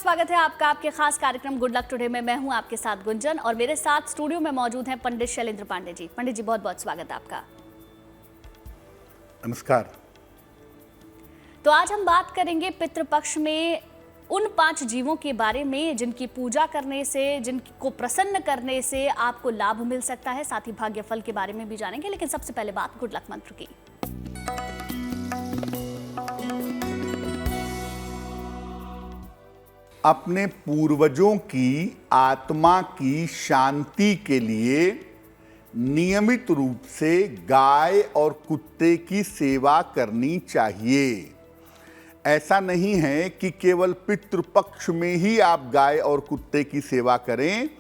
स्वागत है आपका आपके खास कार्यक्रम गुड लक टुडे में। मैं हूं आपके साथ गुंजन और मेरे साथ स्टूडियो में मौजूद हैं पंडित शैलेंद्र पांडे जी। पंडित जी बहुत बहुत स्वागत है आपका। नमस्कार। तो आज हम बात करेंगे पितृपक्ष में उन 5 जीवों के बारे में जिनकी पूजा करने से, जिनको प्रसन्न करने से आपको लाभ मिल सकता है। साथ ही भाग्यफल के बारे में भी जानेंगे, लेकिन सबसे पहले बात गुड लक मंत्र की। अपने पूर्वजों की आत्मा की शांति के लिए नियमित रूप से गाय और कुत्ते की सेवा करनी चाहिए। ऐसा नहीं है कि केवल पितृपक्ष में ही आप गाय और कुत्ते की सेवा करें।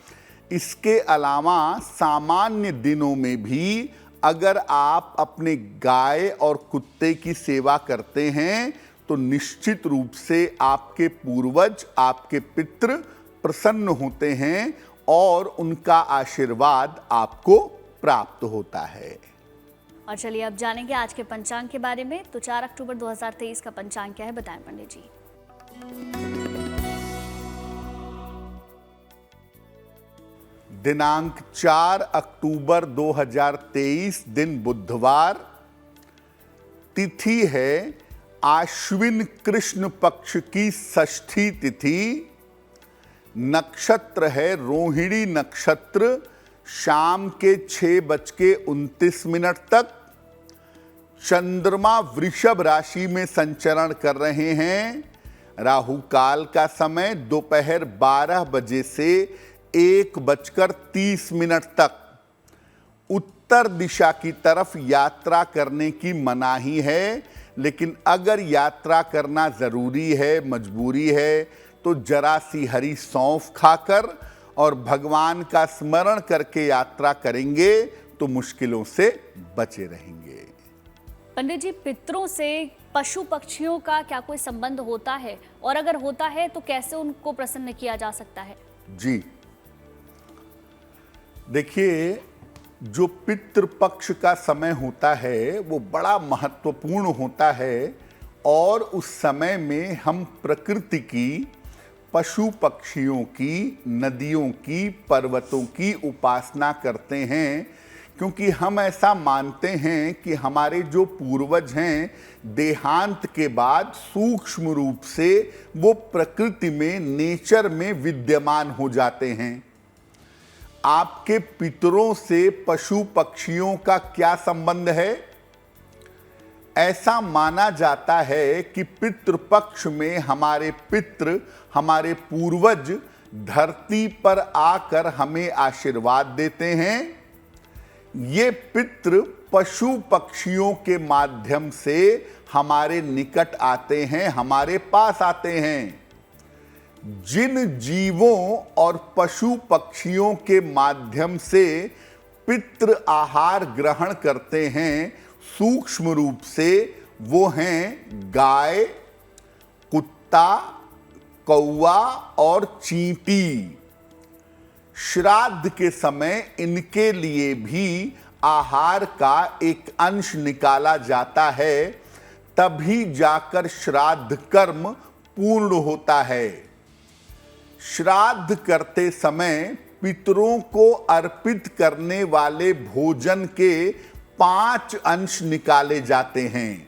इसके अलावा सामान्य दिनों में भी अगर आप अपने गाय और कुत्ते की सेवा करते हैं तो निश्चित रूप से आपके पूर्वज, आपके पितृ प्रसन्न होते हैं और उनका आशीर्वाद आपको प्राप्त होता है। और चलिए अब जानेंगे आज के पंचांग के बारे में। तो 4 अक्टूबर 2023 का पंचांग क्या है, बताएं पंडित जी। दिनांक 4 अक्टूबर 2023 दिन बुधवार, तिथि है आश्विन कृष्ण पक्ष की षष्ठी तिथि, नक्षत्र है रोहिणी नक्षत्र, शाम के 6:29 तक। चंद्रमा वृषभ राशि में संचरण कर रहे हैं। राहु काल का समय दोपहर 12 बजे से 1:30 तक। उत्तर दिशा की तरफ यात्रा करने की मनाही है, लेकिन अगर यात्रा करना जरूरी है, मजबूरी है, तो जरा सी हरी सौंफ खाकर और भगवान का स्मरण करके यात्रा करेंगे तो मुश्किलों से बचे रहेंगे। पंडित जी, पितरों से पशु पक्षियों का क्या कोई संबंध होता है, और अगर होता है तो कैसे उनको प्रसन्न किया जा सकता है? जी देखिए, जो पितृपक्ष का समय होता है वो बड़ा महत्वपूर्ण होता है और उस समय में हम प्रकृति की, पशु पक्षियों की, नदियों की, पर्वतों की उपासना करते हैं, क्योंकि हम ऐसा मानते हैं कि हमारे जो पूर्वज हैं देहांत के बाद सूक्ष्म रूप से वो प्रकृति में, नेचर में विद्यमान हो जाते हैं। आपके पितरों से पशु पक्षियों का क्या संबंध है? ऐसा माना जाता है कि पितृपक्ष में हमारे पितृ, हमारे पूर्वज धरती पर आकर हमें आशीर्वाद देते हैं। ये पितृ पशु पक्षियों के माध्यम से हमारे निकट आते हैं, हमारे पास आते हैं। जिन जीवों और पशु पक्षियों के माध्यम से पितृ आहार ग्रहण करते हैं सूक्ष्म रूप से, वो हैं गाय, कुत्ता, कौवा और चींटी। श्राद्ध के समय इनके लिए भी आहार का एक अंश निकाला जाता है, तभी जाकर श्राद्ध कर्म पूर्ण होता है। श्राद्ध करते समय पितरों को अर्पित करने वाले भोजन के 5 अंश निकाले जाते हैं।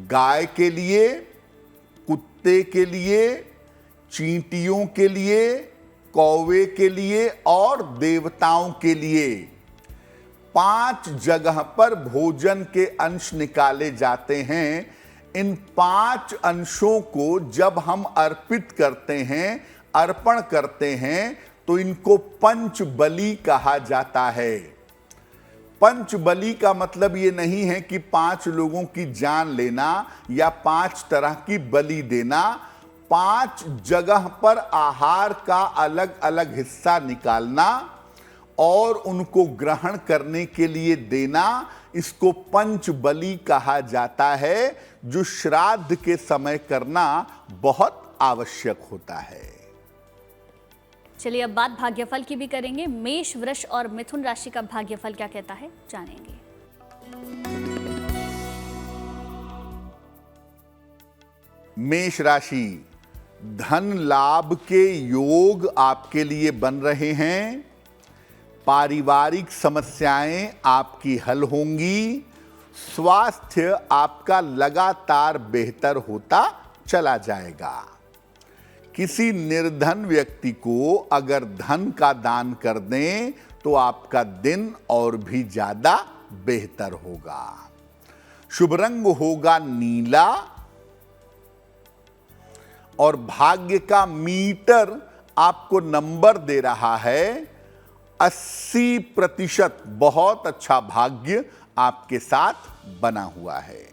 गाय के लिए, कुत्ते के लिए, चींटियों के लिए, कौवे के लिए और देवताओं के लिए 5 जगह पर भोजन के अंश निकाले जाते हैं। इन 5 अंशों को जब हम अर्पित करते हैं, अर्पण करते हैं, तो इनको पंच बलि कहा जाता है। पंच बलि का मतलब ये नहीं है कि 5 लोगों की जान लेना या 5 तरह की बलि देना। 5 जगह पर आहार का अलग अलग हिस्सा निकालना और उनको ग्रहण करने के लिए देना, इसको पंच बलि कहा जाता है, जो श्राद्ध के समय करना बहुत आवश्यक होता है। चलिए अब बात भाग्यफल की भी करेंगे। मेष, वृष और मिथुन राशि का भाग्यफल क्या कहता है, जानेंगे। मेष राशि, धन लाभ के योग आपके लिए बन रहे हैं। पारिवारिक समस्याएं आपकी हल होंगी। स्वास्थ्य आपका लगातार बेहतर होता चला जाएगा। किसी निर्धन व्यक्ति को अगर धन का दान कर दें तो आपका दिन और भी ज्यादा बेहतर होगा। शुभ रंग होगा नीला और भाग्य का मीटर आपको नंबर दे रहा है 80%। बहुत अच्छा भाग्य आपके साथ बना हुआ है।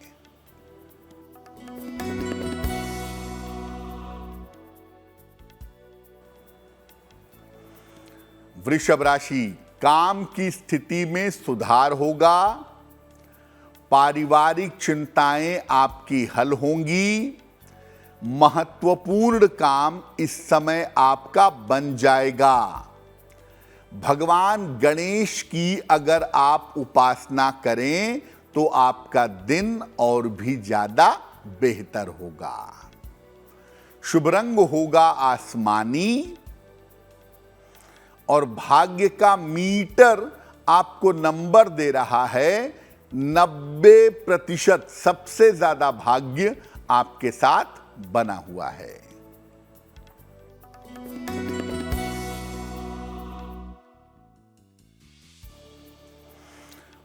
वृषभ राशि, काम की स्थिति में सुधार होगा। पारिवारिक चिंताएं आपकी हल होंगी। महत्वपूर्ण काम इस समय आपका बन जाएगा। भगवान गणेश की अगर आप उपासना करें तो आपका दिन और भी ज्यादा बेहतर होगा। शुभ रंग होगा आसमानी और भाग्य का मीटर आपको नंबर दे रहा है 90%। सबसे ज्यादा भाग्य आपके साथ बना हुआ है।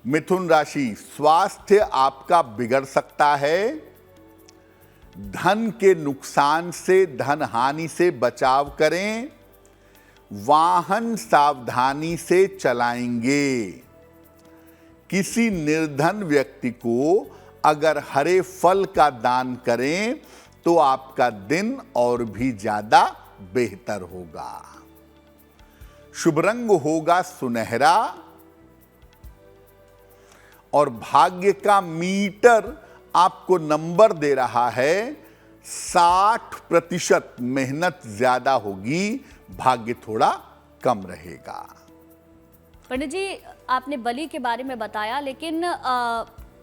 मिथुन राशि, स्वास्थ्य आपका बिगड़ सकता है। धन के नुकसान से, धन हानि से बचाव करें। वाहन सावधानी से चलाएंगे। किसी निर्धन व्यक्ति को अगर हरे फल का दान करें तो आपका दिन और भी ज्यादा बेहतर होगा। शुभ रंग होगा सुनहरा और भाग्य का मीटर आपको नंबर दे रहा है 60%। मेहनत ज्यादा होगी, भाग्य थोड़ा कम रहेगा। पंडित जी, आपने बलि के बारे में बताया, लेकिन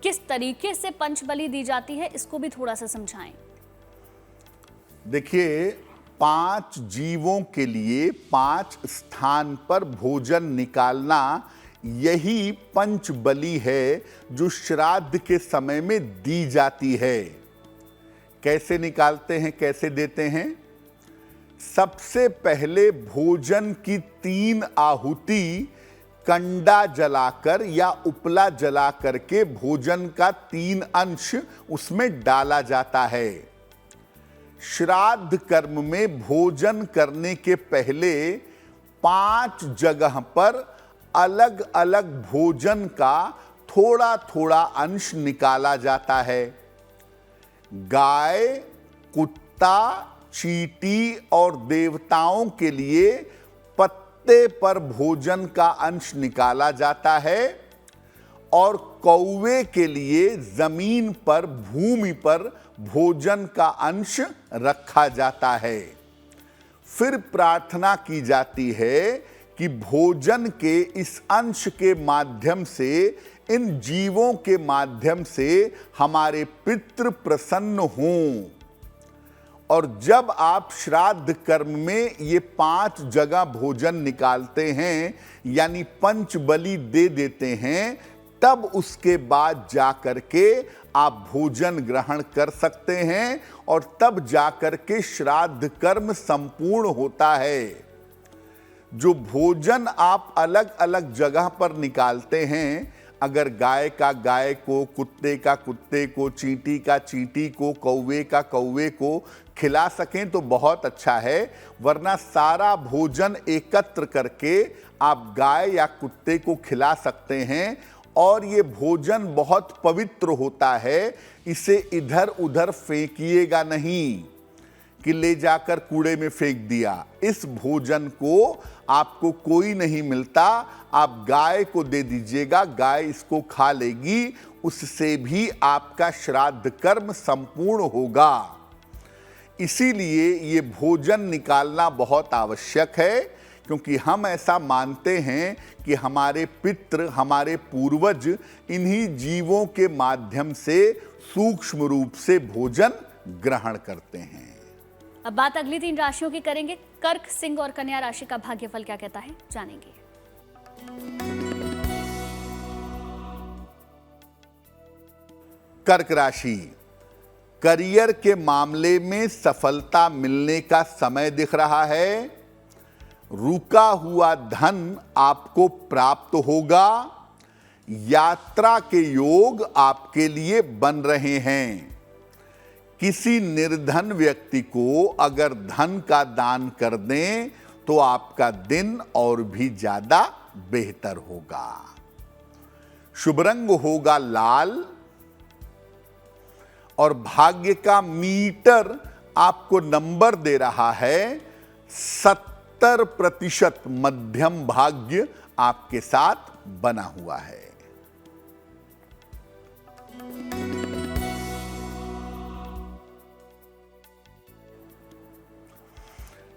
किस तरीके से पंचबलि दी जाती है इसको भी थोड़ा सा समझाएं। देखिए, 5 जीवों के लिए 5 स्थान पर भोजन निकालना, यही पंचबलि है जो श्राद्ध के समय में दी जाती है। कैसे निकालते हैं, कैसे देते हैं? सबसे पहले भोजन की 3 आहुति कंडा जलाकर या उपला जलाकर के भोजन का 3 अंश उसमें डाला जाता है। श्राद्ध कर्म में भोजन करने के पहले 5 जगह पर अलग अलग भोजन का थोड़ा थोड़ा अंश निकाला जाता है। गाय, कुत्ता, चींटी और देवताओं के लिए पत्ते पर भोजन का अंश निकाला जाता है और कौवे के लिए जमीन पर, भूमि पर भोजन का अंश रखा जाता है। फिर प्रार्थना की जाती है कि भोजन के इस अंश के माध्यम से, इन जीवों के माध्यम से हमारे पितृ प्रसन्न हों। और जब आप श्राद्ध कर्म में ये 5 जगह भोजन निकालते हैं, यानी पंचबलि दे देते हैं, तब उसके बाद जाकर के आप भोजन ग्रहण कर सकते हैं और तब जाकर के श्राद्ध कर्म संपूर्ण होता है। जो भोजन आप अलग अलग जगह पर निकालते हैं, अगर गाय का गाय को, कुत्ते का कुत्ते को, चींटी का चींटी को, कौवे का कौवे को खिला सकें तो बहुत अच्छा है, वरना सारा भोजन एकत्र करके आप गाय या कुत्ते को खिला सकते हैं। और ये भोजन बहुत पवित्र होता है, इसे इधर उधर फेंकिएगा नहीं कि ले जाकर कूड़े में फेंक दिया। इस भोजन को आपको कोई नहीं मिलता, आप गाय को दे दीजिएगा, गाय इसको खा लेगी, उससे भी आपका श्राद्ध कर्म संपूर्ण होगा। इसीलिए ये भोजन निकालना बहुत आवश्यक है, क्योंकि हम ऐसा मानते हैं कि हमारे पितृ, हमारे पूर्वज इन्हीं जीवों के माध्यम से सूक्ष्म रूप से भोजन ग्रहण करते हैं। अब बात अगली 3 राशियों की करेंगे। कर्क, सिंह और कन्या राशि का भाग्यफल क्या कहता है, जानेंगे। कर्क राशि, करियर के मामले में सफलता मिलने का समय दिख रहा है। रुका हुआ धन आपको प्राप्त होगा। यात्रा के योग आपके लिए बन रहे हैं। किसी निर्धन व्यक्ति को अगर धन का दान कर दें तो आपका दिन और भी ज्यादा बेहतर होगा। शुभ रंग होगा लाल और भाग्य का मीटर आपको नंबर दे रहा है 70% मध्यम भाग्य आपके साथ बना हुआ है।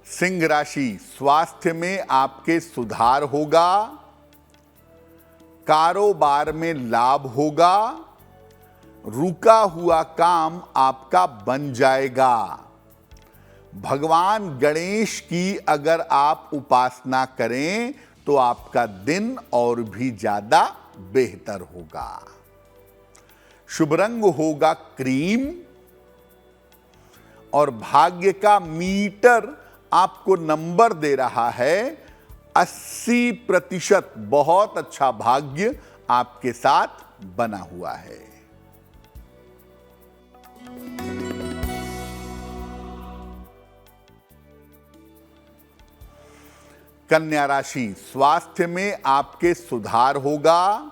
सिंह राशि, स्वास्थ्य में आपके सुधार होगा। कारोबार में लाभ होगा। रुका हुआ काम आपका बन जाएगा। भगवान गणेश की अगर आप उपासना करें तो आपका दिन और भी ज्यादा बेहतर होगा। शुभ रंग होगा क्रीम और भाग्य का मीटर आपको नंबर दे रहा है 80%। बहुत अच्छा भाग्य आपके साथ बना हुआ है। कन्या राशि, स्वास्थ्य में आपके सुधार होगा।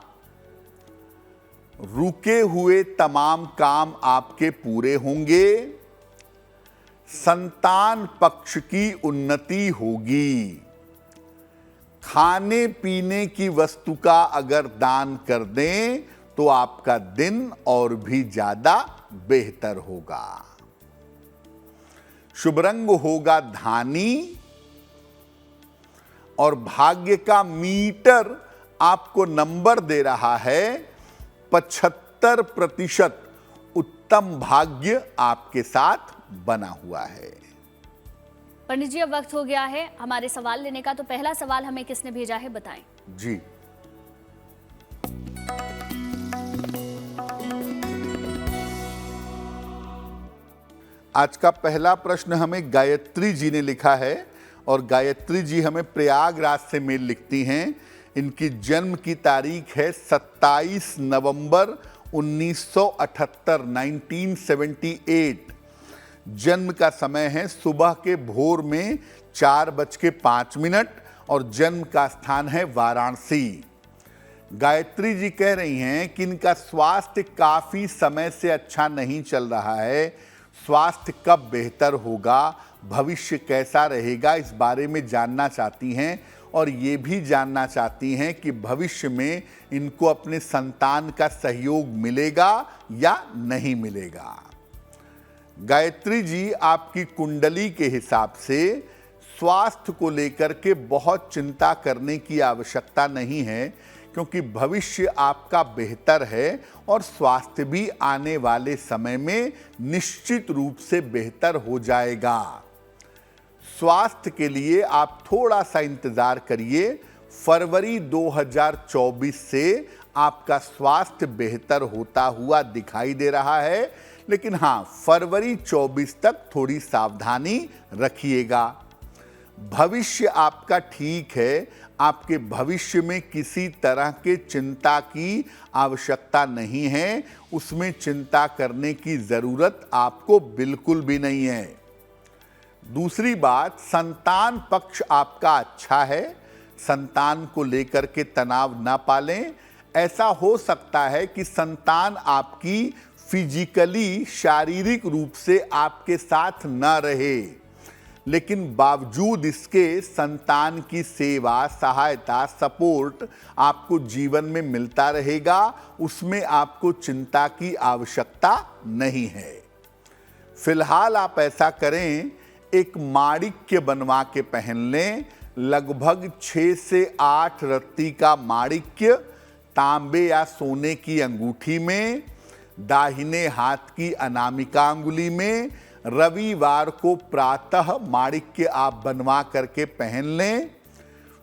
रुके हुए तमाम काम आपके पूरे होंगे। संतान पक्ष की उन्नति होगी। खाने पीने की वस्तु का अगर दान कर दें तो आपका दिन और भी ज्यादा बेहतर होगा। शुभ रंग होगा धानी और भाग्य का मीटर आपको नंबर दे रहा है 75%। उत्तम भाग्य आपके साथ बना हुआ है। पंडित जी, अब वक्त हो गया है हमारे सवाल लेने का। तो पहला सवाल हमें किसने भेजा है, बताएं। जी, आज का पहला प्रश्न हमें गायत्री जी ने लिखा है और गायत्री जी हमें प्रयागराज से मेल लिखती हैं। इनकी जन्म की तारीख है 27 नवंबर 1978, 1978। जन्म का समय है सुबह के भोर में 4:05 और जन्म का स्थान है वाराणसी। गायत्री जी कह रही हैं कि इनका स्वास्थ्य काफी समय से अच्छा नहीं चल रहा है। स्वास्थ्य कब बेहतर होगा, भविष्य कैसा रहेगा, इस बारे में जानना चाहती हैं और ये भी जानना चाहती हैं कि भविष्य में इनको अपने संतान का सहयोग मिलेगा या नहीं मिलेगा। गायत्री जी, आपकी कुंडली के हिसाब से स्वास्थ्य को लेकर के बहुत चिंता करने की आवश्यकता नहीं है, क्योंकि भविष्य आपका बेहतर है और स्वास्थ्य भी आने वाले समय में निश्चित रूप से बेहतर हो जाएगा। स्वास्थ्य के लिए आप थोड़ा सा इंतजार करिए। फरवरी 2024 से आपका स्वास्थ्य बेहतर होता हुआ दिखाई दे रहा है, लेकिन हाँ, फरवरी 24 तक थोड़ी सावधानी रखिएगा। भविष्य आपका ठीक है। आपके भविष्य में किसी तरह के चिंता की आवश्यकता नहीं है। उसमें चिंता करने की जरूरत आपको बिल्कुल भी नहीं है। दूसरी बात, संतान पक्ष आपका अच्छा है। संतान को लेकर के तनाव ना पालें। ऐसा हो सकता है कि संतान आपकी फिजिकली, शारीरिक रूप से आपके साथ ना रहे, लेकिन बावजूद इसके संतान की सेवा, सहायता, सपोर्ट आपको जीवन में मिलता रहेगा। उसमें आपको चिंता की आवश्यकता नहीं है। फिलहाल आप ऐसा करें, एक माणिक्य बनवा के पहन लें। लगभग 6 से 8 रत्ती का माणिक्य तांबे या सोने की अंगूठी में, दाहिने हाथ की अनामिका अंगुली में रविवार को प्रातः माणिक्य आप बनवा करके पहन लें।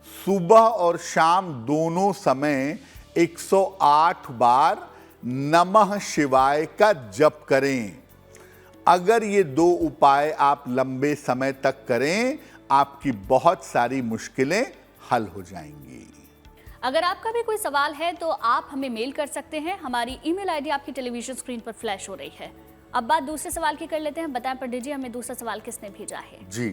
सुबह और शाम दोनों समय 108 बार नमः शिवाय का जप करें। अगर ये 2 उपाय आप लंबे समय तक करें, आपकी बहुत सारी मुश्किलें हल हो जाएंगी। अगर आपका भी कोई सवाल है तो आप हमें मेल कर सकते हैं। हमारी ईमेल आईडी आपकी टेलीविजन स्क्रीन पर फ्लैश हो रही है। अब बात दूसरे सवाल की कर लेते हैं। बताएं पंडित जी, हमें दूसरा सवाल किसने भेजा है? जी,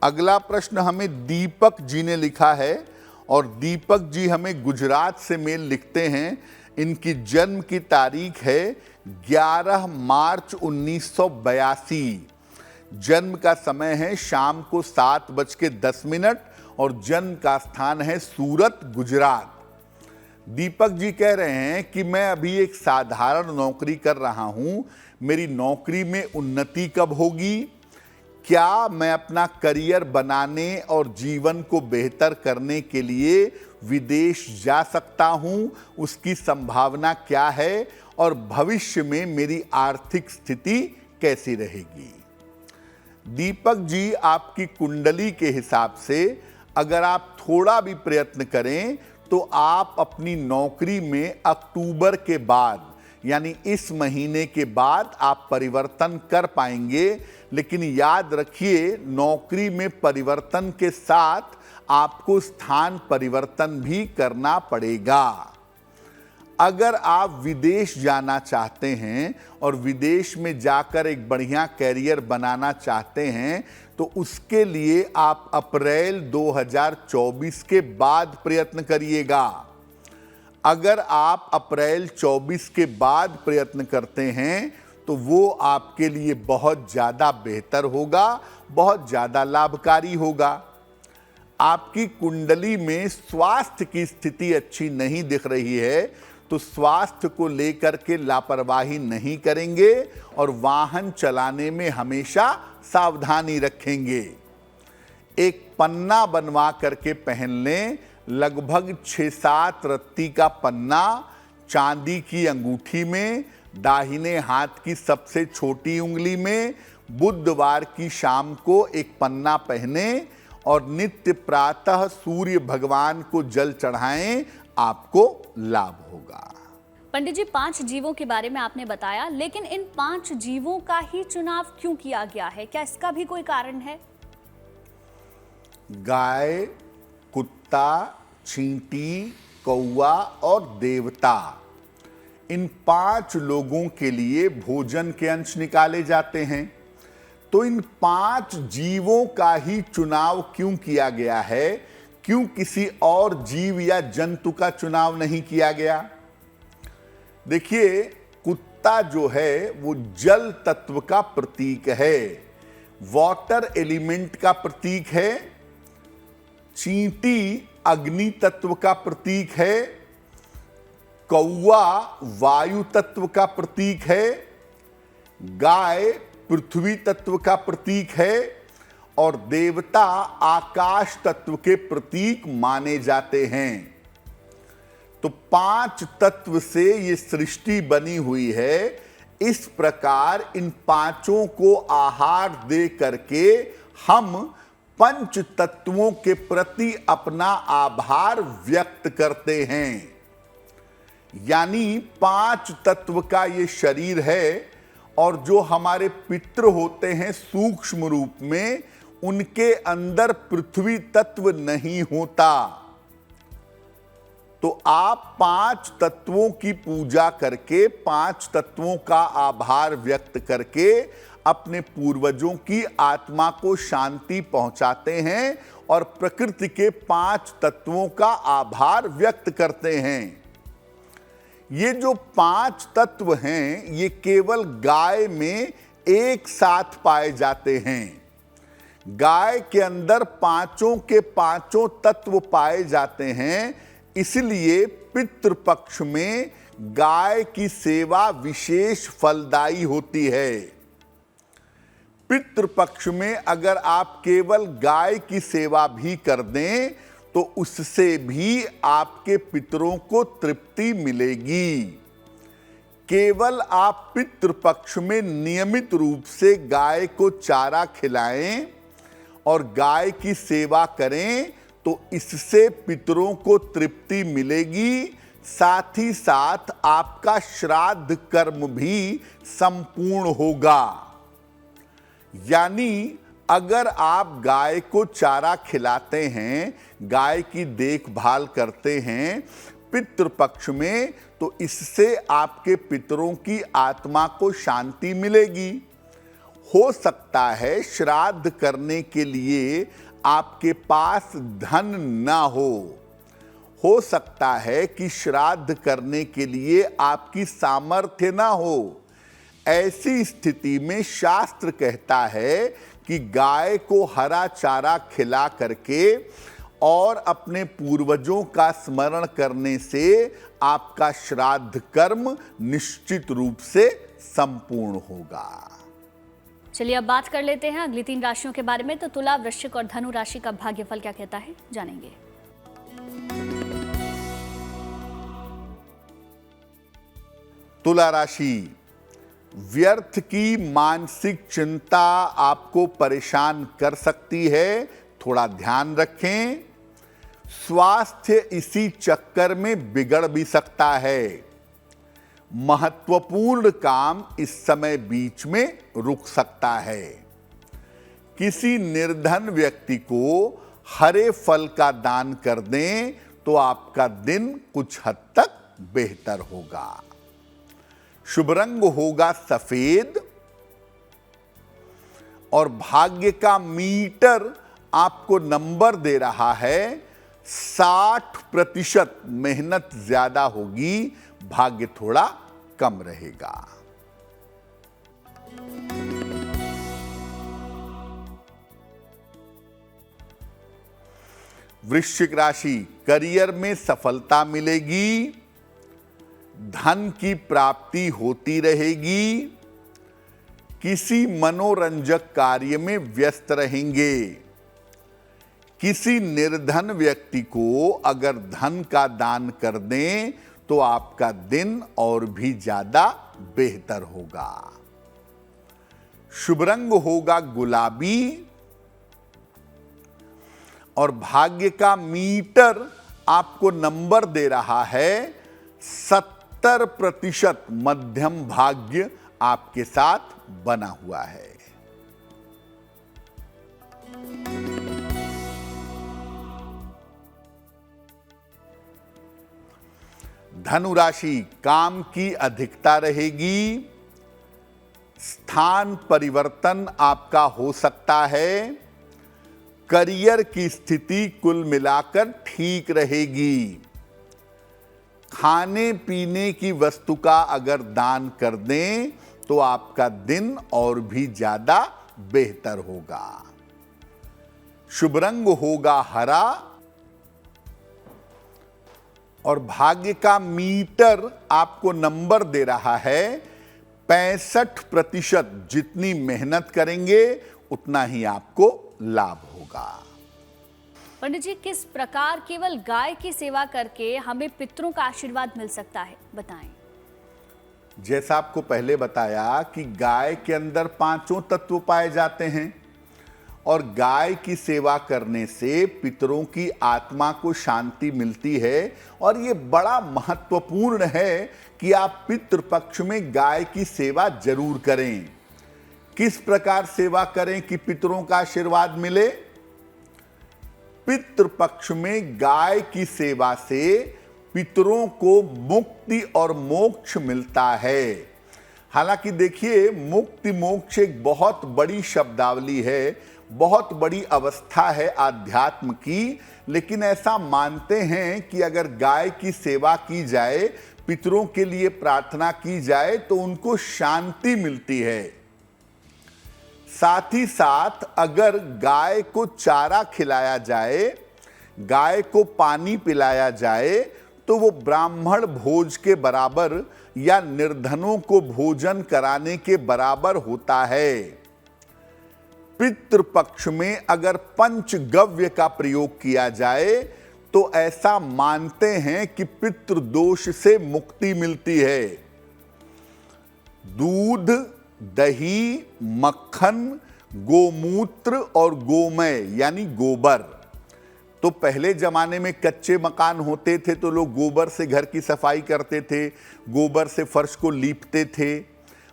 अगला प्रश्न हमें दीपक जी ने लिखा है और दीपक जी हमें गुजरात से मेल लिखते हैं। इनकी जन्म की तारीख है 11 मार्च 1982। जन्म का समय है शाम को 7:10 और जन्म का स्थान है सूरत, गुजरात। दीपक जी कह रहे हैं कि मैं अभी एक साधारण नौकरी कर रहा हूं, मेरी नौकरी में उन्नति कब होगी? क्या मैं अपना करियर बनाने और जीवन को बेहतर करने के लिए विदेश जा सकता हूं? उसकी संभावना क्या है और भविष्य में मेरी आर्थिक स्थिति कैसी रहेगी? दीपक जी, आपकी कुंडली के हिसाब से अगर आप थोड़ा भी प्रयत्न करें तो आप अपनी नौकरी में अक्टूबर के बाद, यानी इस महीने के बाद आप परिवर्तन कर पाएंगे। लेकिन याद रखिए, नौकरी में परिवर्तन के साथ आपको स्थान परिवर्तन भी करना पड़ेगा। अगर आप विदेश जाना चाहते हैं और विदेश में जाकर एक बढ़िया कैरियर बनाना चाहते हैं तो उसके लिए आप अप्रैल 2024 के बाद प्रयत्न करिएगा। अगर आप अप्रैल 24 के बाद प्रयत्न करते हैं तो वो आपके लिए बहुत ज़्यादा बेहतर होगा, बहुत ज़्यादा लाभकारी होगा। आपकी कुंडली में स्वास्थ्य की स्थिति अच्छी नहीं दिख रही है तो स्वास्थ्य को लेकर के लापरवाही नहीं करेंगे और वाहन चलाने में हमेशा सावधानी रखेंगे। एक पन्ना बनवा करके पहन लें, लगभग 6-7 रत्ती का पन्ना, चांदी की अंगूठी में, दाहिने हाथ की सबसे छोटी उंगली में। बुधवार की शाम को एक पन्ना पहने और नित्य प्रातः सूर्य भगवान को जल चढ़ाएं, आपको लाभ होगा। पंडित जी, 5 जीवों के बारे में आपने बताया, लेकिन इन 5 जीवों का ही चुनाव क्यों किया गया है? क्या इसका भी कोई कारण है? गाय, कुत्ता, चींटी, कौवा और देवता, इन 5 लोगों के लिए भोजन के अंश निकाले जाते हैं। तो इन 5 जीवों का ही चुनाव क्यों किया गया है? क्यों किसी और जीव या जंतु का चुनाव नहीं किया गया? देखिए, कुत्ता जो है वो जल तत्व का प्रतीक है, वाटर एलिमेंट का प्रतीक है। चींटी अग्नि तत्व का प्रतीक है। कौवा वायु तत्व का प्रतीक है। गाय पृथ्वी तत्व का प्रतीक है और देवता आकाश तत्व के प्रतीक माने जाते हैं। तो 5 तत्व से ये सृष्टि बनी हुई है। इस प्रकार इन 5 को आहार दे करके हम 5 तत्वों के प्रति अपना आभार व्यक्त करते हैं। यानी 5 तत्व का ये शरीर है और जो हमारे पितृ होते हैं सूक्ष्म रूप में, उनके अंदर पृथ्वी तत्व नहीं होता। तो आप 5 तत्वों की पूजा करके, 5 तत्वों का आभार व्यक्त करके अपने पूर्वजों की आत्मा को शांति पहुंचाते हैं और प्रकृति के 5 तत्वों का आभार व्यक्त करते हैं। ये जो 5 तत्व हैं, ये केवल गाय में एक साथ पाए जाते हैं। गाय के अंदर 5 के 5 तत्व पाए जाते हैं, इसलिए पितृपक्ष में गाय की सेवा विशेष फलदायी होती है। पितृपक्ष में अगर आप केवल गाय की सेवा भी कर दें तो उससे भी आपके पितरों को तृप्ति मिलेगी। केवल आप पितृपक्ष में नियमित रूप से गाय को चारा खिलाएं और गाय की सेवा करें तो इससे पितरों को तृप्ति मिलेगी, साथ ही साथ आपका श्राद्ध कर्म भी संपूर्ण होगा। यानी अगर आप गाय को चारा खिलाते हैं, गाय की देखभाल करते हैं पितृपक्ष में, तो इससे आपके पितरों की आत्मा को शांति मिलेगी। हो सकता है श्राद्ध करने के लिए आपके पास धन ना हो सकता है कि श्राद्ध करने के लिए आपकी सामर्थ्य ना हो। ऐसी स्थिति में शास्त्र कहता है कि गाय को हरा चारा खिला करके और अपने पूर्वजों का स्मरण करने से आपका श्राद्ध कर्म निश्चित रूप से संपूर्ण होगा। चलिए अब बात कर लेते हैं अगली 3 राशियों के बारे में। तो तुला, वृश्चिक और धनु राशि का भाग्यफल क्या कहता है, जानेंगे। तुला राशि, व्यर्थ की मानसिक चिंता आपको परेशान कर सकती है, थोड़ा ध्यान रखें। स्वास्थ्य इसी चक्कर में बिगड़ भी सकता है। महत्वपूर्ण काम इस समय बीच में रुक सकता है। किसी निर्धन व्यक्ति को हरे फल का दान कर दें तो आपका दिन कुछ हद तक बेहतर होगा। शुभ रंग होगा सफेद और भाग्य का मीटर आपको नंबर दे रहा है 60%। मेहनत ज्यादा होगी, भाग्य थोड़ा कम रहेगा। वृश्चिक राशि, करियर में सफलता मिलेगी, धन की प्राप्ति होती रहेगी, किसी मनोरंजक कार्य में व्यस्त रहेंगे। किसी निर्धन व्यक्ति को अगर धन का दान कर दें तो आपका दिन और भी ज्यादा बेहतर होगा। शुभ रंग होगा गुलाबी और भाग्य का मीटर आपको नंबर दे रहा है 70%। मध्यम भाग्य आपके साथ बना हुआ है। धनु राशि, काम की अधिकता रहेगी, स्थान परिवर्तन आपका हो सकता है, करियर की स्थिति कुल मिलाकर ठीक रहेगी। खाने पीने की वस्तु का अगर दान कर दें तो आपका दिन और भी ज्यादा बेहतर होगा। शुभ रंग होगा हरा और भाग्य का मीटर आपको नंबर दे रहा है 65%। जितनी मेहनत करेंगे उतना ही आपको लाभ होगा। पंडित जी, किस प्रकार केवल गाय की सेवा करके हमें पितरों का आशीर्वाद मिल सकता है, बताएं। जैसा आपको पहले बताया कि गाय के अंदर 5 तत्व पाए जाते हैं और गाय की सेवा करने से पितरों की आत्मा को शांति मिलती है। और ये बड़ा महत्वपूर्ण है कि आप पितृपक्ष में गाय की सेवा जरूर करें। किस प्रकार सेवा करें कि पितरों का आशीर्वाद मिले? पितृपक्ष में गाय की सेवा से पितरों को मुक्ति और मोक्ष मिलता है। हालांकि देखिए, मुक्ति मोक्ष एक बहुत बड़ी शब्दावली है, बहुत बड़ी अवस्था है आध्यात्म की, लेकिन ऐसा मानते हैं कि अगर गाय की सेवा की जाए, पितरों के लिए प्रार्थना की जाए तो उनको शांति मिलती है। साथ ही साथ अगर गाय को चारा खिलाया जाए, गाय को पानी पिलाया जाए तो वो ब्राह्मण भोज के बराबर या निर्धनों को भोजन कराने के बराबर होता है। पितृपक्ष में अगर पंचगव्य का प्रयोग किया जाए तो ऐसा मानते हैं कि पितृदोष से मुक्ति मिलती है। दूध, दही, मक्खन, गोमूत्र और गोमय यानी गोबर। तो पहले जमाने में कच्चे मकान होते थे तो लोग गोबर से घर की सफाई करते थे, गोबर से फर्श को लीपते थे,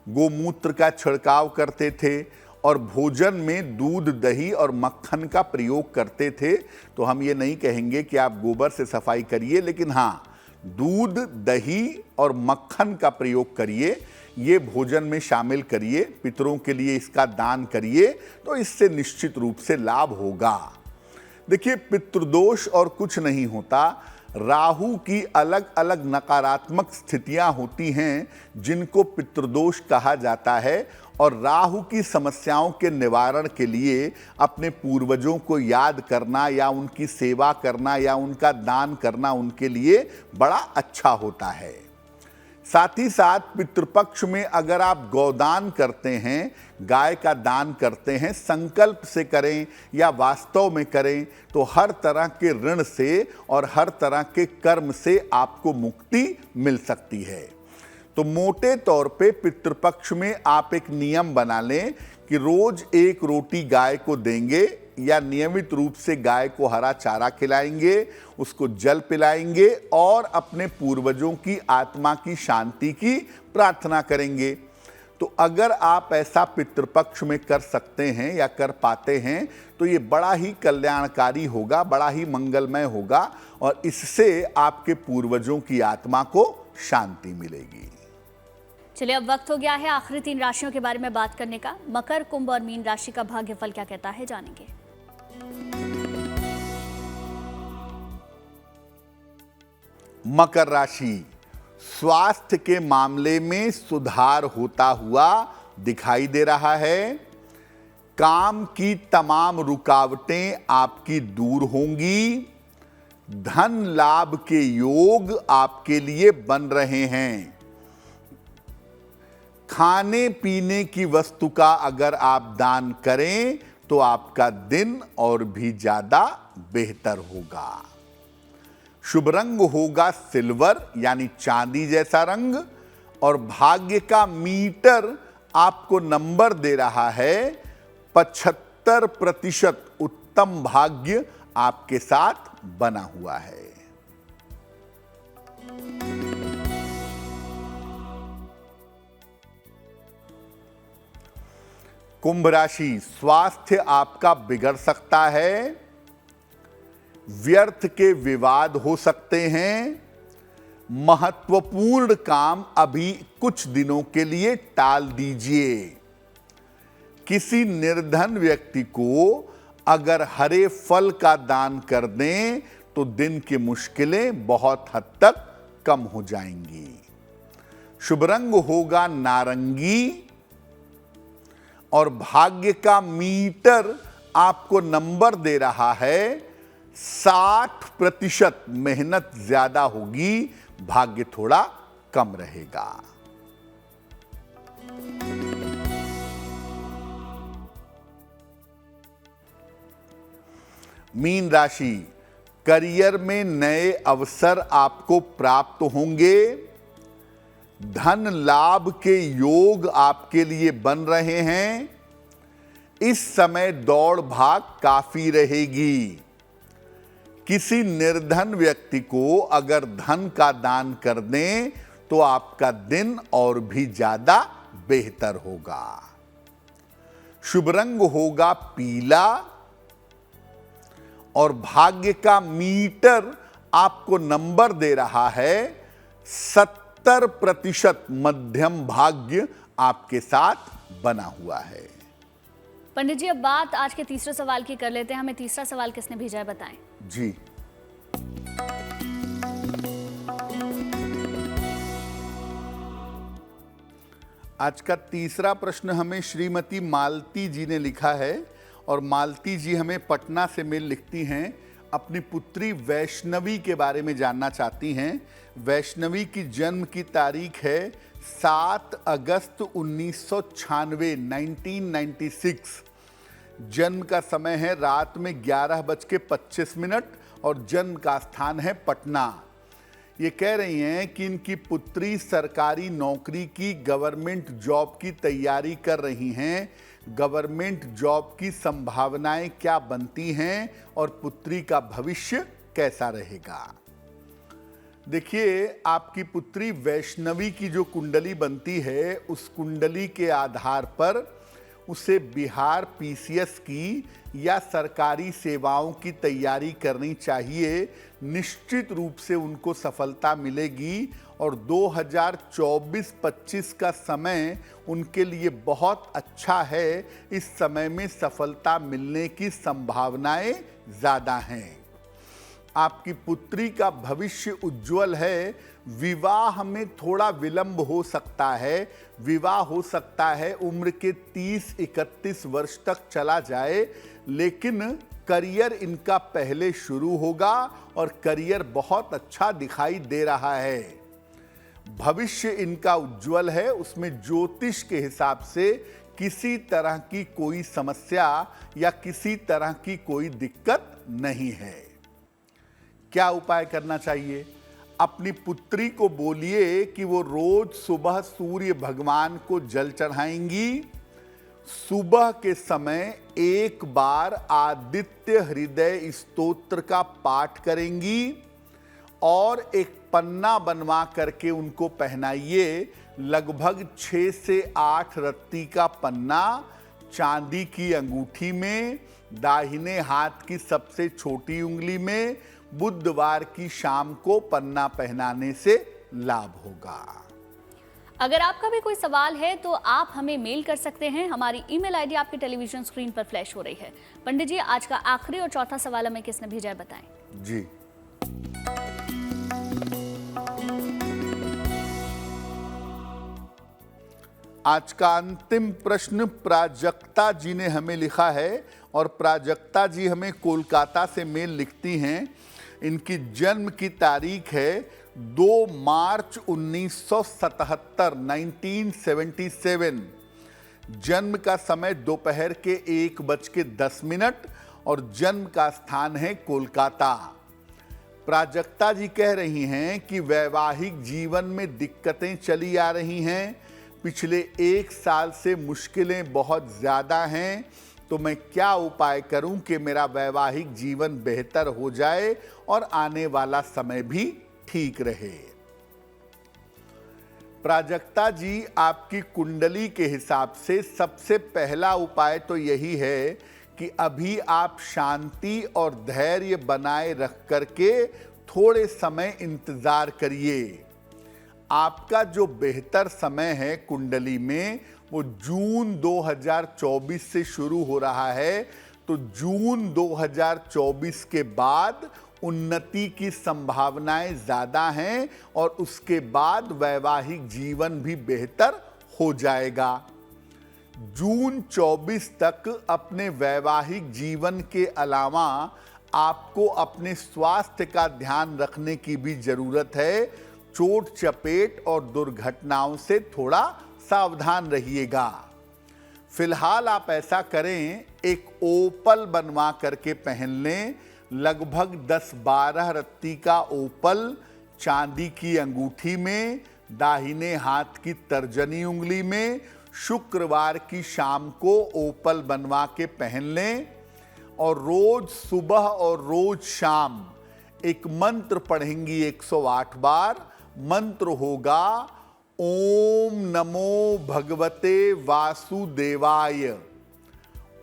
गोमूत्र का छिड़काव करते थे और भोजन में दूध, दही और मक्खन का प्रयोग करते थे। तो हम ये नहीं कहेंगे कि आप गोबर से सफाई करिए, लेकिन हाँ, दूध, दही और मक्खन का प्रयोग करिए, ये भोजन में शामिल करिए, पितरों के लिए इसका दान करिए, तो इससे निश्चित रूप से लाभ होगा। देखिए, पितृदोष और कुछ नहीं होता, राहु की अलग अलग नकारात्मक स्थितियां होती हैं जिनको पितृदोष कहा जाता है, और राहु की समस्याओं के निवारण के लिए अपने पूर्वजों को याद करना या उनकी सेवा करना या उनका दान करना उनके लिए बड़ा अच्छा होता है। साथ ही साथ पितृपक्ष में अगर आप गौदान करते हैं, गाय का दान करते हैं, संकल्प से करें या वास्तव में करें, तो हर तरह के ऋण से और हर तरह के कर्म से आपको मुक्ति मिल सकती है। तो मोटे तौर पे पितृपक्ष में आप एक नियम बना लें कि रोज एक रोटी गाय को देंगे या नियमित रूप से गाय को हरा चारा खिलाएंगे, उसको जल पिलाएंगे और अपने पूर्वजों की आत्मा की शांति की प्रार्थना करेंगे। तो अगर आप ऐसा पितृपक्ष में कर सकते हैं या कर पाते हैं तो ये बड़ा ही कल्याणकारी होगा, बड़ा ही मंगलमय होगा और इससे आपके पूर्वजों की आत्मा को शांति मिलेगी। चलिए, अब वक्त हो गया है आखिरी 3 राशियों के बारे में बात करने का। मकर, कुंभ और मीन राशि का भाग्यफल क्या कहता है, जानेंगे। मकर राशि, स्वास्थ्य के मामले में सुधार होता हुआ दिखाई दे रहा है। काम की तमाम रुकावटें आपकी दूर होंगी। धन लाभ के योग आपके लिए बन रहे हैं। खाने पीने की वस्तु का अगर आप दान करें तो आपका दिन और भी ज्यादा बेहतर होगा। शुभ रंग होगा सिल्वर यानी चांदी जैसा रंग और भाग्य का मीटर आपको नंबर दे रहा है 75%। उत्तम भाग्य आपके साथ बना हुआ है। कुंभ राशि, स्वास्थ्य आपका बिगड़ सकता है। व्यर्थ के विवाद हो सकते हैं। महत्वपूर्ण काम अभी कुछ दिनों के लिए टाल दीजिए। किसी निर्धन व्यक्ति को अगर हरे फल का दान कर दें तो दिन की मुश्किलें बहुत हद तक कम हो जाएंगी। शुभ रंग होगा नारंगी और भाग्य का मीटर आपको नंबर दे रहा है 60%। मेहनत ज्यादा होगी, भाग्य थोड़ा कम रहेगा। मीन राशि, करियर में नए अवसर आपको प्राप्त होंगे। धन लाभ के योग आपके लिए बन रहे हैं। इस समय दौड़ भाग काफी रहेगी। किसी निर्धन व्यक्ति को अगर धन का दान कर दें तो आपका दिन और भी ज्यादा बेहतर होगा। शुभ रंग होगा पीला और भाग्य का मीटर आपको नंबर दे रहा है 70%। मध्यम भाग्य आपके साथ बना हुआ है। पंडित जी, अब बात आज के तीसरे सवाल की कर लेते हैं। हमें तीसरा सवाल किसने भेजा है, बताएं। जी, आज का तीसरा प्रश्न हमें श्रीमती मालती जी ने लिखा है और मालती जी हमें पटना से मेल लिखती हैं। अपनी पुत्री वैष्णवी के बारे में जानना चाहती हैं। वैष्णवी की जन्म की तारीख है 7 अगस्त 1996, 1996। जन्म का समय है रात में 11:25 और जन्म का स्थान है पटना। ये कह रही हैं कि इनकी पुत्री सरकारी नौकरी की गवर्नमेंट जॉब की तैयारी कर रही हैं। गवर्नमेंट जॉब की संभावनाएं क्या बनती हैं और पुत्री का भविष्य कैसा रहेगा। देखिए, आपकी पुत्री वैष्णवी की जो कुंडली बनती है, उस कुंडली के आधार पर उसे बिहार पीसीएस की या सरकारी सेवाओं की तैयारी करनी चाहिए। निश्चित रूप से उनको सफलता मिलेगी और 2024-25 का समय उनके लिए बहुत अच्छा है। इस समय में सफलता मिलने की संभावनाएं ज़्यादा हैं। आपकी पुत्री का भविष्य उज्जवल है। विवाह में थोड़ा विलंब हो सकता है। विवाह हो सकता है उम्र के 30-31 वर्ष तक चला जाए, लेकिन करियर इनका पहले शुरू होगा और करियर बहुत अच्छा दिखाई दे रहा है। भविष्य इनका उज्जवल है। उसमें ज्योतिष के हिसाब से किसी तरह की कोई समस्या या किसी तरह की कोई दिक्कत नहीं है। क्या उपाय करना चाहिए? अपनी पुत्री को बोलिए कि वो रोज सुबह सूर्य भगवान को जल चढ़ाएंगी। सुबह के समय एक बार आदित्य हृदय स्तोत्र का पाठ करेंगी और एक पन्ना बनवा करके उनको पहनाइए। लगभग 6 से 8 रत्ती का पन्ना चांदी की अंगूठी में, दाहिने हाथ की सबसे छोटी उंगली में, बुधवार की शाम को पन्ना पहनाने से लाभ होगा। अगर आपका भी कोई सवाल है तो आप हमें मेल कर सकते हैं। हमारी ईमेल आईडी आपके टेलीविजन स्क्रीन पर फ्लैश हो रही है। पंडित जी, आज का आखिरी और चौथा सवाल हमें किसने भेजा है, बताएं। जी, आज का अंतिम प्रश्न प्राजक्ता जी ने हमें लिखा है और प्राजक्ता जी हमें कोलकाता से मेल लिखती हैं। इनकी जन्म की तारीख है 2 मार्च 1977, 1977। जन्म का समय दोपहर के 1:10 और जन्म का स्थान है कोलकाता। प्राजक्ता जी कह रही हैं कि वैवाहिक जीवन में दिक्कतें चली आ रही हैं। पिछले 1 साल से मुश्किलें बहुत ज़्यादा हैं, तो मैं क्या उपाय करूं कि मेरा वैवाहिक जीवन बेहतर हो जाए और आने वाला समय भी ठीक रहे। प्राजक्ता जी, आपकी कुंडली के हिसाब से सबसे पहला उपाय तो यही है कि अभी आप शांति और धैर्य बनाए रख करके थोड़े समय इंतजार करिए। आपका जो बेहतर समय है कुंडली में वो जून 2024 से शुरू हो रहा है, तो जून 2024 के बाद उन्नति की संभावनाएं ज़्यादा हैं और उसके बाद वैवाहिक जीवन भी बेहतर हो जाएगा। जून 24 तक अपने वैवाहिक जीवन के अलावा आपको अपने स्वास्थ्य का ध्यान रखने की भी जरूरत है। चोट चपेट और दुर्घटनाओं से थोड़ा सावधान रहिएगा। फिलहाल आप ऐसा करें, एक ओपल बनवा करके पहन लें। लगभग 10-12 रत्ती का ओपल चांदी की अंगूठी में, दाहिने हाथ की तर्जनी उंगली में, शुक्रवार की शाम को ओपल बनवा के पहन लें और रोज सुबह और रोज शाम एक मंत्र पढ़ेंगी 108 बार। मंत्र होगा ओम नमो भगवते वासुदेवाय।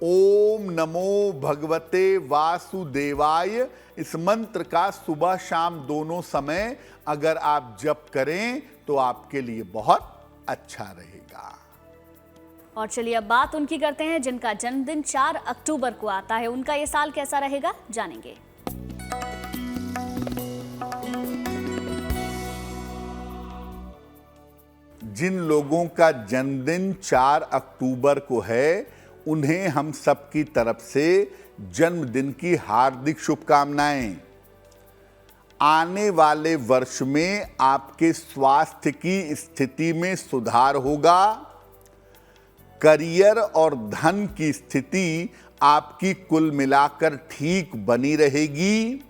ओम नमो भगवते वासुदेवाय। इस मंत्र का सुबह शाम दोनों समय अगर आप जप करें तो आपके लिए बहुत अच्छा रहेगा। और चलिए अब बात उनकी करते हैं जिनका जन्मदिन 4 अक्टूबर को आता है। उनका ये साल कैसा रहेगा, जानेंगे। जिन लोगों का जन्मदिन 4 अक्टूबर को है, उन्हें हम सबकी तरफ से जन्मदिन की हार्दिक शुभकामनाएं। आने वाले वर्ष में आपके स्वास्थ्य की स्थिति में सुधार होगा। करियर और धन की स्थिति आपकी कुल मिलाकर ठीक बनी रहेगी।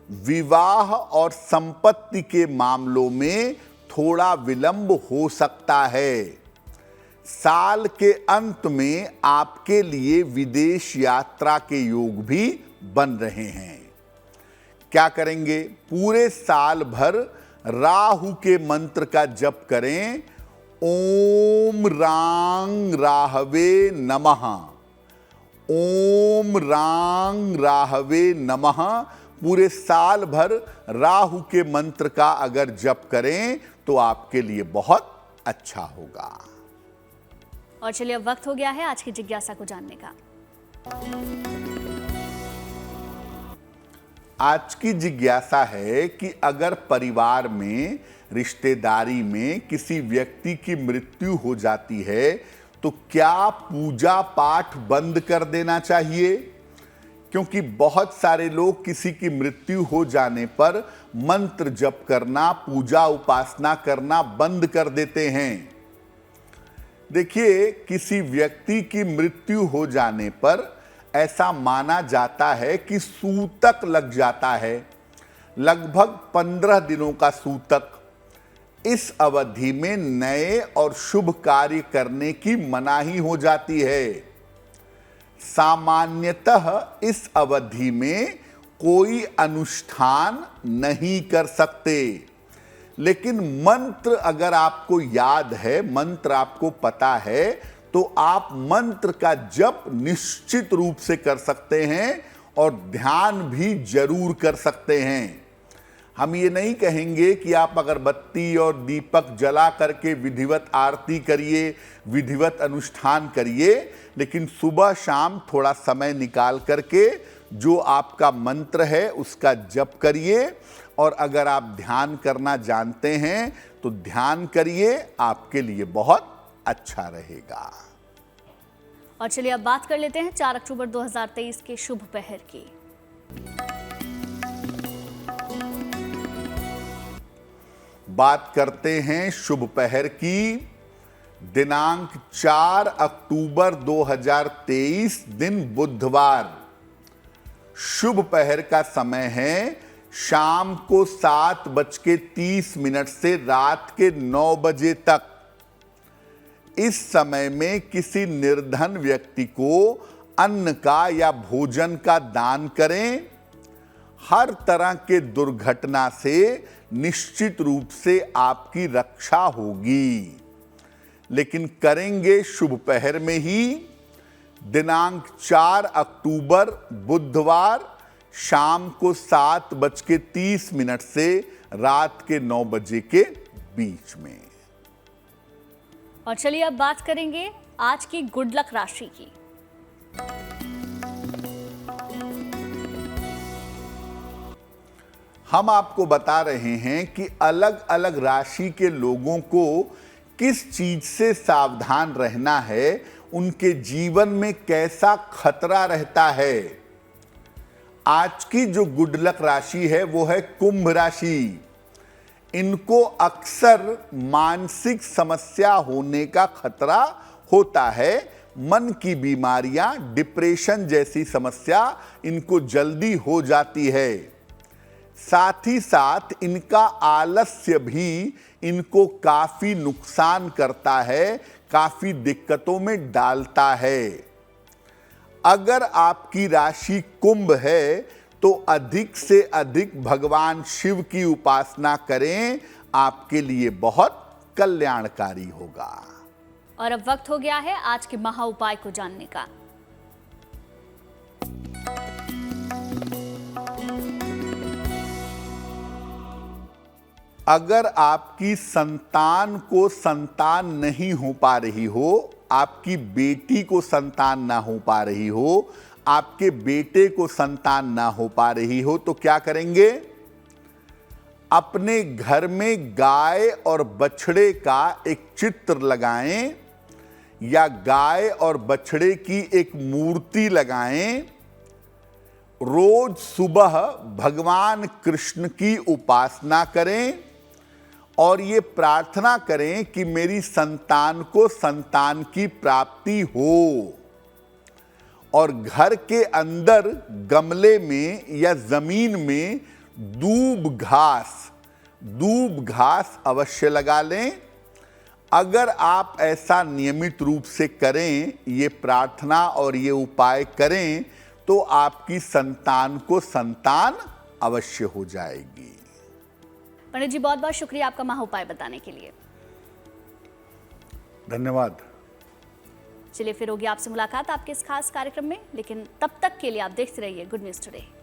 विवाह और संपत्ति के मामलों में थोड़ा विलंब हो सकता है। साल के अंत में आपके लिए विदेश यात्रा के योग भी बन रहे हैं। क्या करेंगे? पूरे साल भर राहु के मंत्र का जप करें। ओम रांग राहवे नमः, ओम रांग राहवे नमः। पूरे साल भर राहु के मंत्र का अगर जप करें तो आपके लिए बहुत अच्छा होगा। और चलिए अब वक्त हो गया है आज की जिज्ञासा को जानने का। आज की जिज्ञासा है कि अगर परिवार में, रिश्तेदारी में किसी व्यक्ति की मृत्यु हो जाती है तो क्या पूजा पाठ बंद कर देना चाहिए? क्योंकि बहुत सारे लोग किसी की मृत्यु हो जाने पर मंत्र जप करना, पूजा उपासना करना बंद कर देते हैं। देखिए, किसी व्यक्ति की मृत्यु हो जाने पर ऐसा माना जाता है कि सूतक लग जाता है, लगभग 15 दिनों का सूतक। इस अवधि में नए और शुभ कार्य करने की मनाही हो जाती है। सामान्यतः इस अवधि में कोई अनुष्ठान नहीं कर सकते, लेकिन मंत्र अगर आपको याद है, मंत्र आपको पता है, तो आप मंत्र का जप निश्चित रूप से कर सकते हैं और ध्यान भी जरूर कर सकते हैं। हम ये नहीं कहेंगे कि आप अगरबत्ती और दीपक जला करके विधिवत आरती करिए, विधिवत अनुष्ठान करिए, लेकिन सुबह शाम थोड़ा समय निकाल करके जो आपका मंत्र है उसका जप करिए। और अगर आप ध्यान करना जानते हैं तो ध्यान करिए, आपके लिए बहुत अच्छा रहेगा। और चलिए अब बात कर लेते हैं 4 अक्टूबर 2023 के शुभ पहर की। बात करते हैं शुभ पहर की। दिनांक 4 अक्टूबर 2023 दिन बुधवार। शुभ पहर का समय है शाम को 7:30 से रात के 9 बजे तक। इस समय में किसी निर्धन व्यक्ति को अन्न का या भोजन का दान करें। हर तरह के दुर्घटना से निश्चित रूप से आपकी रक्षा होगी, लेकिन करेंगे शुभ पहर में ही। दिनांक 4 अक्टूबर बुधवार शाम को 7:30 से रात के 9 बजे के बीच में। और चलिए अब बात करेंगे आज की गुड लक राशि की। हम आपको बता रहे हैं कि अलग अलग राशि के लोगों को किस चीज से सावधान रहना है, उनके जीवन में कैसा खतरा रहता है। आज की जो गुड लक राशि है वो है कुंभ राशि। इनको अक्सर मानसिक समस्या होने का खतरा होता है। मन की बीमारियां, डिप्रेशन जैसी समस्या इनको जल्दी हो जाती है। साथ ही साथ इनका आलस्य भी इनको काफी नुकसान करता है, काफी दिक्कतों में डालता है। अगर आपकी राशि कुंभ है तो अधिक से अधिक भगवान शिव की उपासना करें, आपके लिए बहुत कल्याणकारी होगा। और अब वक्त हो गया है आज के महा उपाय को जानने का। अगर आपकी संतान को संतान नहीं हो पा रही हो, आपकी बेटी को संतान ना हो पा रही हो, आपके बेटे को संतान ना हो पा रही हो, तो क्या करेंगे? अपने घर में गाय और बछड़े का एक चित्र लगाएं या गाय और बछड़े की एक मूर्ति लगाएं। रोज सुबह भगवान कृष्ण की उपासना करें और ये प्रार्थना करें कि मेरी संतान को संतान की प्राप्ति हो। और घर के अंदर गमले में या जमीन में दूब घास अवश्य लगा लें। अगर आप ऐसा नियमित रूप से करें, ये प्रार्थना और ये उपाय करें, तो आपकी संतान को संतान अवश्य हो जाएगी। पंडित जी, बहुत बहुत शुक्रिया आपका महा उपाय बताने के लिए। धन्यवाद। चलिए, फिर होगी आपसे मुलाकात आपके इस खास कार्यक्रम में, लेकिन तब तक के लिए आप देखते रहिए गुड न्यूज टुडे।